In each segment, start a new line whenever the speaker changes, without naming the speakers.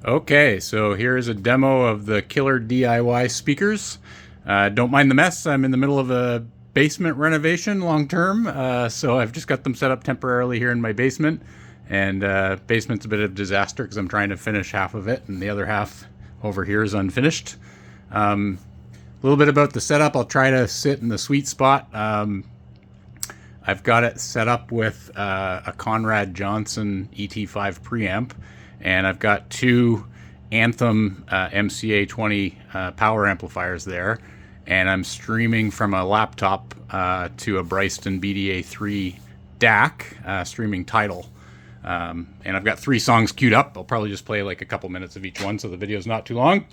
Okay, so here's a demo of the killer DIY speakers. Don't mind the mess. I'm in the middle of a basement renovation long term, so I've just got them set up temporarily here in my basement. And basement's a bit of a disaster because I'm trying to finish half of it and the other half over here is unfinished. A little bit about the setup. I'll try to sit in the sweet spot. I've got it set up with a Conrad Johnson ET5 preamp, and I've got two Anthem MCA20 power amplifiers there, and I'm streaming from a laptop to a Bryston BDA3 DAC, streaming Tidal. And I've got 3 songs queued up. I'll probably just play like a couple minutes of each one so the video's not too long.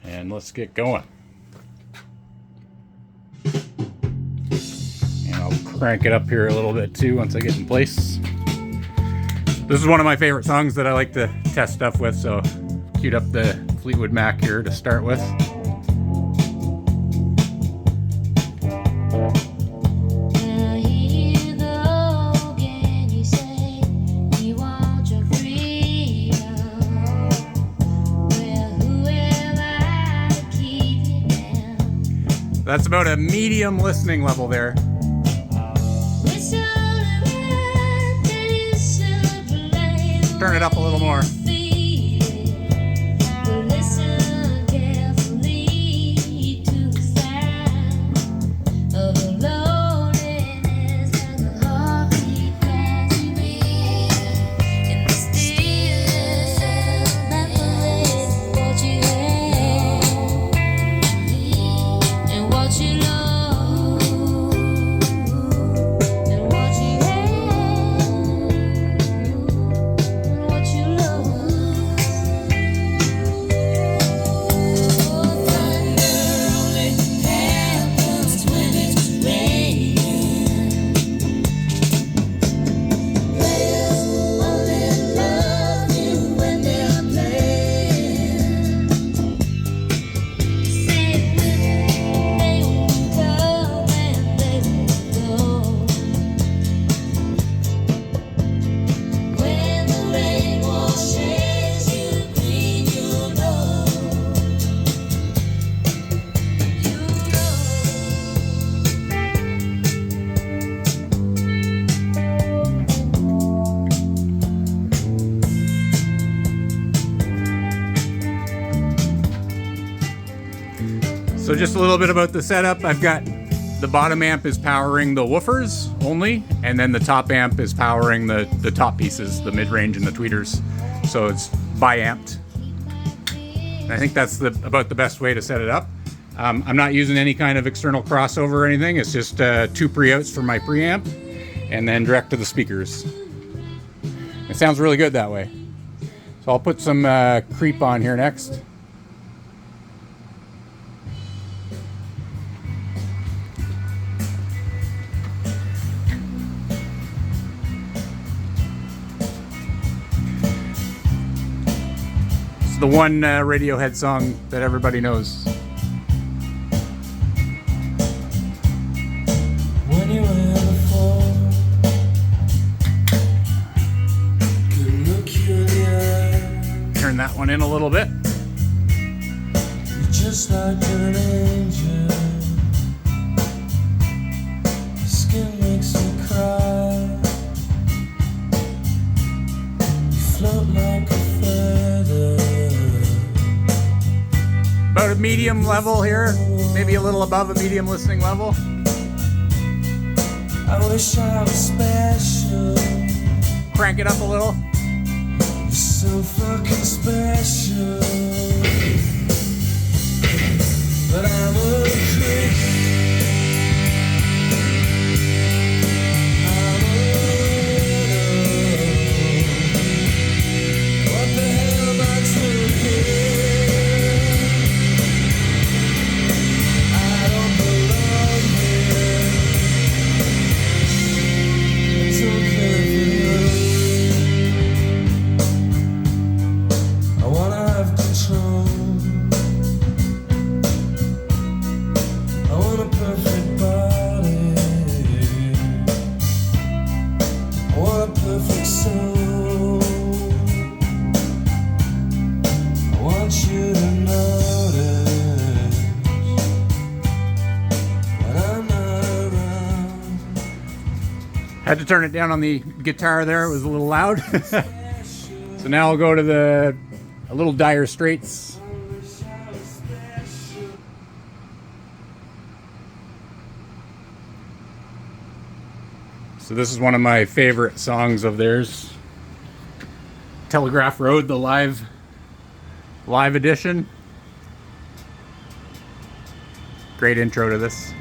And let's get going. And I'll crank it up here a little bit too once I get in place. This is one of my favorite songs that I like to test stuff with, so queued up the Fleetwood Mac here to start with. That's about a medium listening level there. Turn it up a little more. So just a little bit about the setup. I've got the bottom amp is powering the woofers only, and then the top amp is powering the top pieces, the mid-range and the tweeters. So it's bi-amped. And I think that's about the best way to set it up. I'm not using any kind of external crossover or anything. It's just 2 pre-outs for my preamp and then direct to the speakers. It sounds really good that way. So I'll put some creep on here next. The one Radiohead song that everybody knows. When you were before, could look you in the eye. Turn that one in a little bit. You're just like an angel. Skin makes me cry. You float like a feather. About a medium level here, maybe a little above a medium listening level. I wish I was special. Crank it up a little. You're so fucking special. But I'm a creep. What the hell am I doing here? Had to turn it down on the guitar there, it was a little loud. So now I'll go to a little Dire Straits. So this is one of my favorite songs of theirs. Telegraph Road, the live edition. Great intro to this.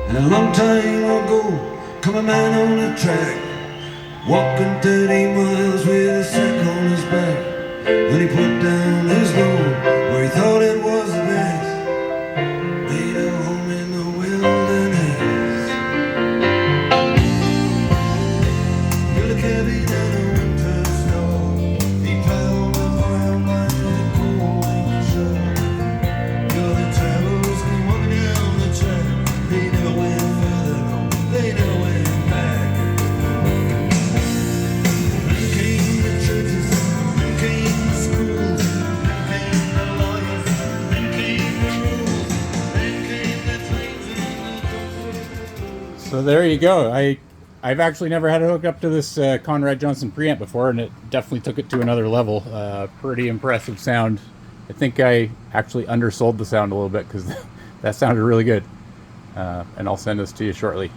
And a long time ago, come a man on a track, walking 30 miles with a sack on his back. When he put down his load where he thought it was the best, made a home in the wilderness. Built a cabin out of winter snow. He plowed around by the cold lake shore. The other travelers came walking down the track. They never went further, no, they never went back. Then came the churches, then came the schools, then came the lawyers, then came the rules, then came the trains and the...
So there you go. I've actually never had to hook up to this Conrad Johnson preamp before, and it definitely took it to another level. Pretty impressive sound. I think I actually undersold the sound a little bit because that sounded really good. And I'll send this to you shortly.